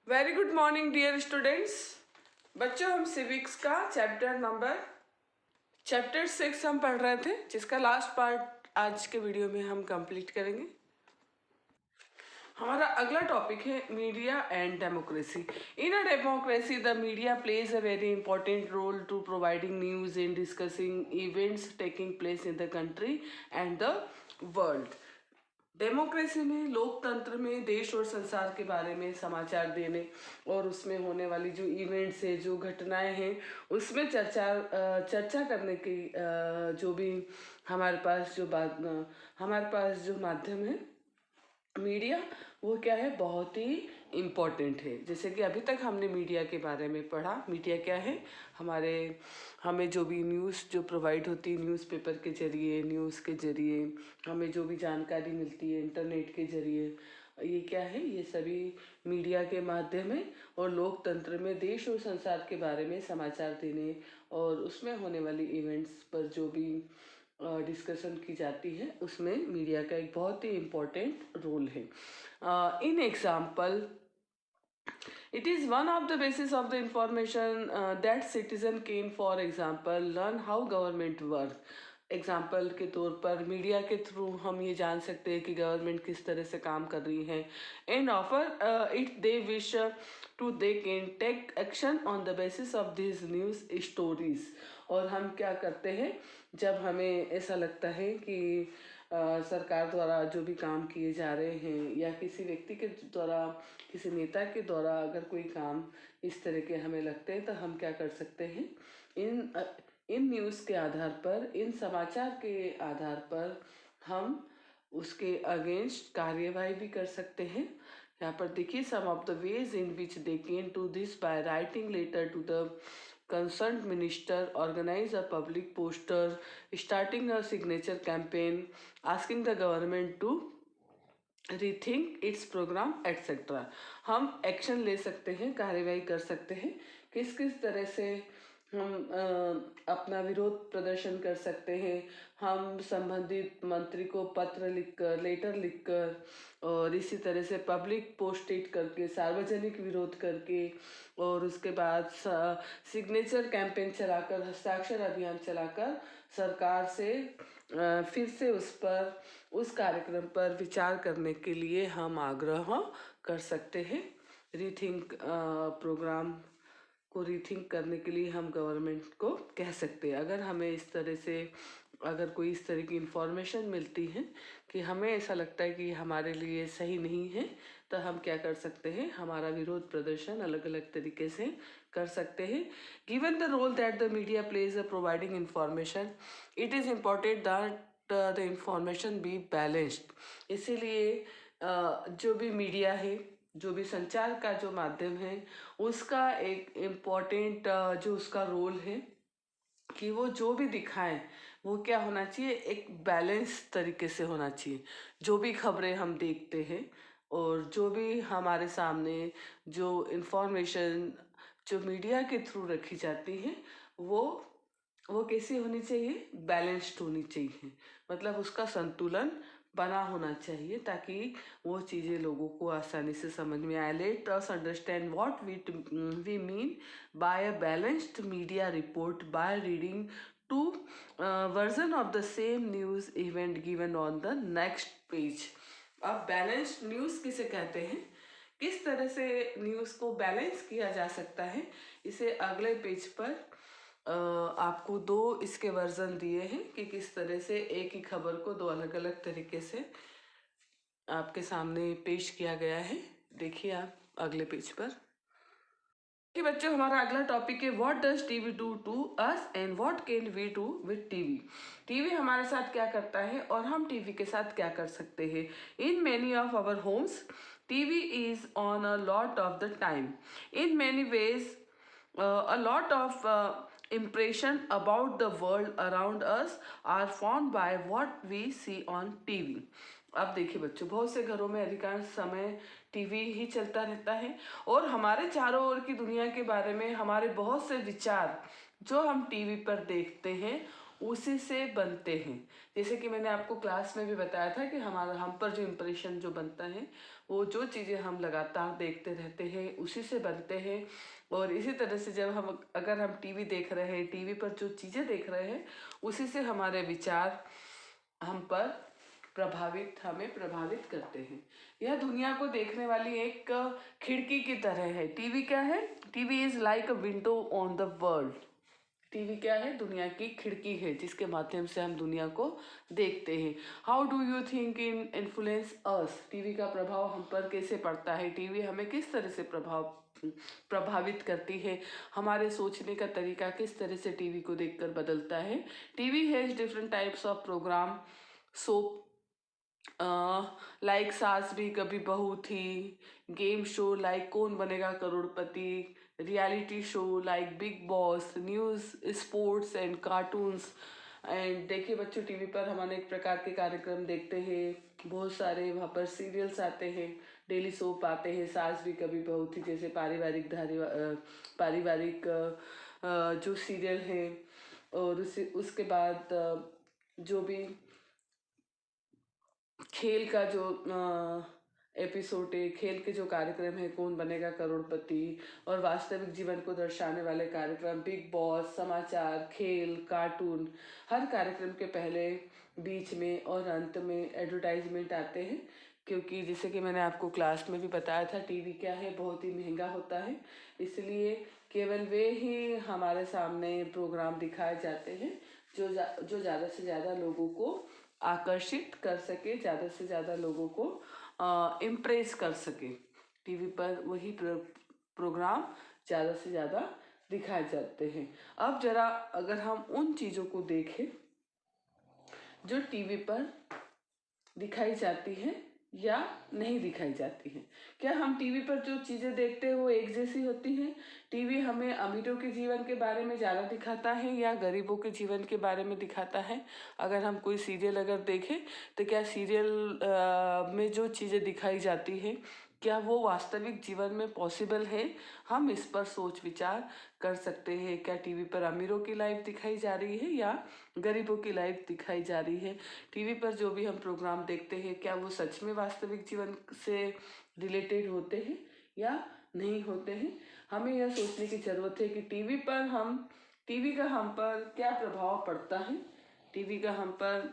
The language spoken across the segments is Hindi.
Very good morning dear students. बच्चों, हम सिविक्स का चैप्टर 6 हम पढ़ रहे थे, जिसका लास्ट पार्ट आज के वीडियो में हम कंप्लीट करेंगे। हमारा अगला टॉपिक है media and democracy. In a democracy the media plays a very important role to providing news in discussing events taking place in the country and the world. Democracy में, लोकतंत्र में देश और संसार के बारे में समाचार देने और उसमें होने वाली जो इवेंट्स है, जो घटनाएं हैं, उसमें चर्चा करने की जो भी हमारे पास जो माध्यम है मीडिया, वो क्या है, बहुत ही इम्पोर्टेंट है। जैसे कि अभी तक हमने मीडिया के बारे में पढ़ा। मीडिया क्या है, हमें जो भी न्यूज़ जो प्रोवाइड होती है, न्यूज़पेपर के जरिए, न्यूज़ के जरिए हमें जो भी जानकारी मिलती है इंटरनेट के जरिए, ये क्या है, ये सभी मीडिया के माध्यम है। और लोकतंत्र में देश और संसार के बारे में समाचार देने और उसमें होने वाली इवेंट्स पर जो भी डिस्कशन की जाती है, उसमें मीडिया का एक बहुत ही इम्पोर्टेंट रोल है। In example, it is one of the basis of the information that citizen can, for example, learn how government work. Example के तौर पर मीडिया के थ्रू हम ये जान सकते हैं कि गवर्नमेंट किस तरह से काम कर रही है। And offer it they wish to they can take action on the basis of this news stories. और हम क्या करते हैं जब हमें ऐसा लगता है कि सरकार द्वारा जो भी काम किए जा रहे हैं या किसी व्यक्ति के द्वारा, किसी नेता के द्वारा अगर कोई काम इस तरह के हमें लगते हैं, तो हम क्या कर सकते हैं, इन न्यूज़ के आधार पर, इन समाचार के आधार पर हम उसके अगेंस्ट कार्यवाही भी कर सकते हैं। यहाँ पर देखिए, some of the ways in which they can do this by writing letter to the concerned minister, organize a public poster, starting a signature campaign, asking the government to rethink its programme etcetera. हम एक्शन ले सकते हैं, कार्यवाही कर सकते हैं। किस किस तरह से हम अपना विरोध प्रदर्शन कर सकते हैं। हम संबंधित मंत्री को पत्र लिखकर, लेटर लिखकर, और इसी तरह से पब्लिक पोस्टेड करके, सार्वजनिक विरोध करके, और उसके बाद सिग्नेचर कैंपेन चलाकर, हस्ताक्षर अभियान चलाकर सरकार से फिर से उस कार्यक्रम पर विचार करने के लिए हम आग्रह कर सकते हैं। रीथिंक प्रोग्राम को रीथिंक करने के लिए हम गवर्नमेंट को कह सकते हैं। अगर हमें इस तरह से, अगर कोई इस तरह की इंफॉर्मेशन मिलती है कि हमें ऐसा लगता है कि हमारे लिए सही नहीं है, तो हम क्या कर सकते हैं, हमारा विरोध प्रदर्शन अलग अलग तरीके से कर सकते हैं। Given the role that the media plays a providing information, it is important that the information be balanced. इसीलिए जो भी मीडिया है, जो भी संचार का जो माध्यम है, उसका एक इम्पॉर्टेंट जो उसका रोल है कि वो जो भी दिखाएं, वो क्या होना चाहिए, एक बैलेंस तरीके से होना चाहिए। जो भी खबरें हम देखते हैं और जो भी हमारे सामने जो इंफॉर्मेशन जो मीडिया के थ्रू रखी जाती है, वो कैसी होनी चाहिए, बैलेंस्ड होनी चाहिए। मतलब उसका संतुलन बना होना चाहिए, ताकि वो चीज़ें लोगों को आसानी से समझ में आए। Let us understand what we mean by a balanced media report by reading two version of the same news event given on the next page. अब बैलेंस्ड न्यूज़ किसे कहते हैं, किस तरह से न्यूज़ को बैलेंस किया जा सकता है, इसे अगले पेज पर आपको दो इसके वर्जन दिए हैं कि किस तरह से एक ही खबर को दो अलग अलग तरीके से आपके सामने पेश किया गया है। देखिए आप अगले पेज पर कि बच्चों, हमारा अगला टॉपिक है what does TV do to us and what can we do with TV. TV हमारे साथ क्या करता है और हम टीवी के साथ क्या कर सकते हैं। In many of our homes TV is on a lot of the time. In many ways a lot of impression about the world around us are formed by what we see on TV। अब देखिए बच्चों, बहुत से घरों में अधिकांश समय टीवी ही चलता रहता है और हमारे चारों ओर की दुनिया के बारे में हमारे बहुत से विचार जो हम टीवी पर देखते हैं, उसी से बनते हैं। जैसे कि मैंने आपको क्लास में भी बताया था कि हम पर जो इम्प्रेशन जो बनता है, वो जो चीज़ें हम लगातार देखते रहते हैं उसी से बनते हैं। और इसी तरह से अगर हम टीवी देख रहे हैं, टीवी पर जो चीज़ें देख रहे हैं, उसी से हमारे विचार हमें प्रभावित करते हैं। यह दुनिया को देखने वाली एक खिड़की की तरह है। टीवी क्या है? TV is like a window on the world. TV क्या है? दुनिया की खिड़की है जिसके माध्यम से हम दुनिया को देखते हैं। How do you think in influence us? TV का प्रभाव हम पर कैसे पड़ता है? टीवी हमें किस तरह से प्रभावित करती है? हमारे सोचने का तरीका किस तरह से टीवी को देखकर बदलता है? TV has different types of programme, soap like सास भी कभी बहू थी, game show like Kaun Banega Crorepati, reality show like Bigg Boss, news, sports and cartoons. And देखिए बच्चों, टीवी पर हम अनेक प्रकार के कार्यक्रम देखते हैं, बहुत सारे वहाँ पर सीरियल्स आते हैं, डेली सोप आते हैं। सास भी कभी बहू थी जैसे पारिवारिक जो सीरियल है। और उसके बाद जो भी खेल का जो एपिसोड है, खेल के जो कार्यक्रम है, कौन बनेगा करोड़पति, और वास्तविक जीवन को दर्शाने वाले कार्यक्रम, बिग बॉस, समाचार, खेल, कार्टून, हर कार्यक्रम के पहले, बीच में और अंत में एडवर्टाइजमेंट आते हैं। क्योंकि जैसे कि मैंने आपको क्लास में भी बताया था, टीवी क्या है, बहुत ही महंगा होता है, इसलिए केवल वे ही हमारे सामने प्रोग्राम दिखाए जाते हैं जो ज़्यादा से ज़्यादा लोगों को आकर्षित कर सके, ज़्यादा से ज़्यादा लोगों को इम्प्रेस कर सके। टीवी पर वही प्रोग्राम ज़्यादा से ज़्यादा दिखाए जाते हैं। अब जरा अगर हम उन चीज़ों को देखें जो टीवी पर दिखाई जाती है या नहीं दिखाई जाती है। क्या हम टीवी पर जो चीज़ें देखते हैं वो एक जैसी होती हैं? टीवी हमें अमीरों के जीवन के बारे में ज़्यादा दिखाता है या गरीबों के जीवन के बारे में दिखाता है? अगर हम कोई सीरियल अगर देखें तो क्या सीरियल में जो चीज़ें दिखाई जाती है, क्या वो वास्तविक जीवन में पॉसिबल है? हम इस पर सोच विचार कर सकते हैं। क्या टीवी पर अमीरों की लाइफ दिखाई जा रही है या गरीबों की लाइफ दिखाई जा रही है? टीवी पर जो भी हम प्रोग्राम देखते हैं, क्या वो सच में वास्तविक जीवन से रिलेटेड होते हैं या नहीं होते हैं? हमें यह सोचने की ज़रूरत है कि टीवी का हम पर क्या प्रभाव पड़ता है, टीवी का हम पर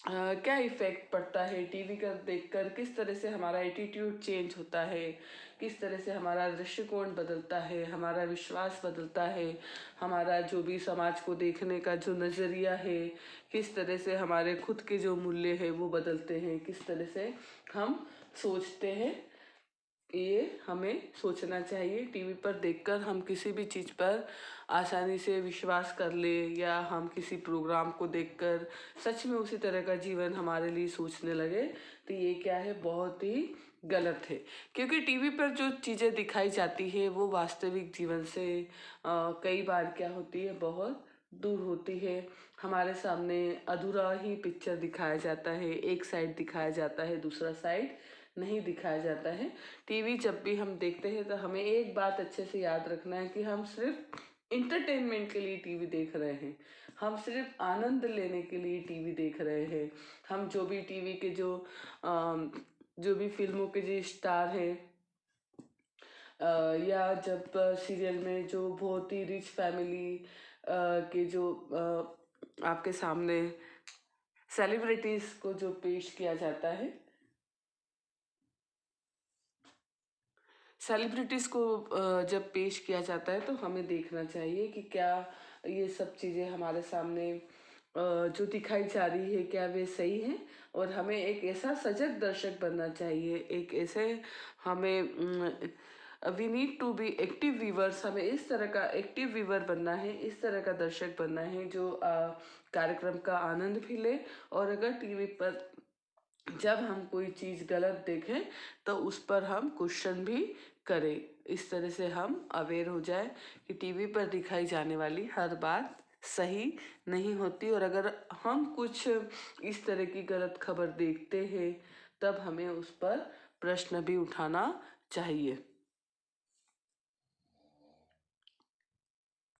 क्या इफ़ेक्ट पड़ता है, टीवी का देखकर किस तरह से हमारा एटीट्यूड चेंज होता है, किस तरह से हमारा दृष्टिकोण बदलता है, हमारा विश्वास बदलता है, हमारा जो भी समाज को देखने का जो नज़रिया है, किस तरह से हमारे खुद के जो मूल्य है वो बदलते हैं, किस तरह से हम सोचते हैं, ये हमें सोचना चाहिए। टीवी पर देखकर हम किसी भी चीज़ पर आसानी से विश्वास कर ले, या हम किसी प्रोग्राम को देखकर सच में उसी तरह का जीवन हमारे लिए सोचने लगे, तो ये क्या है, बहुत ही गलत है। क्योंकि टीवी पर जो चीज़ें दिखाई जाती है वो वास्तविक जीवन से कई बार क्या होती है, बहुत दूर होती है। हमारे सामने अधूरा ही पिक्चर दिखाया जाता है, एक साइड दिखाया जाता है, दूसरा साइड नहीं दिखाया जाता है। टीवी जब भी हम देखते हैं तो हमें एक बात अच्छे से याद रखना है कि हम सिर्फ इंटरटेनमेंट के लिए टीवी देख रहे हैं, हम सिर्फ आनंद लेने के लिए टीवी देख रहे हैं। हम जो भी टीवी के जो भी फिल्मों के जो स्टार हैं, या जब सीरियल में जो बहुत ही रिच फैमिली के जो आपके सामने सेलिब्रिटीज़ को जो पेश किया जाता है, सेलिब्रिटीज़ को जब पेश किया जाता है तो हमें देखना चाहिए कि क्या ये सब चीज़ें हमारे सामने जो दिखाई जा रही है क्या वे सही हैं। और हमें एक ऐसा सजग दर्शक बनना चाहिए, एक ऐसे हमें we need to be active viewers, हमें इस तरह का एक्टिव व्यूवर बनना है, इस तरह का दर्शक बनना है जो कार्यक्रम का आनंद भी ले। और अगर टीवी पर जब हम कोई चीज़ गलत देखें तो उस पर हम क्वेश्चन भी करें, इस तरह से हम अवेयर हो जाए कि टीवी पर दिखाई जाने वाली हर बात सही नहीं होती। और अगर हम कुछ इस तरह की गलत खबर देखते हैं तब हमें उस पर प्रश्न भी उठाना चाहिए।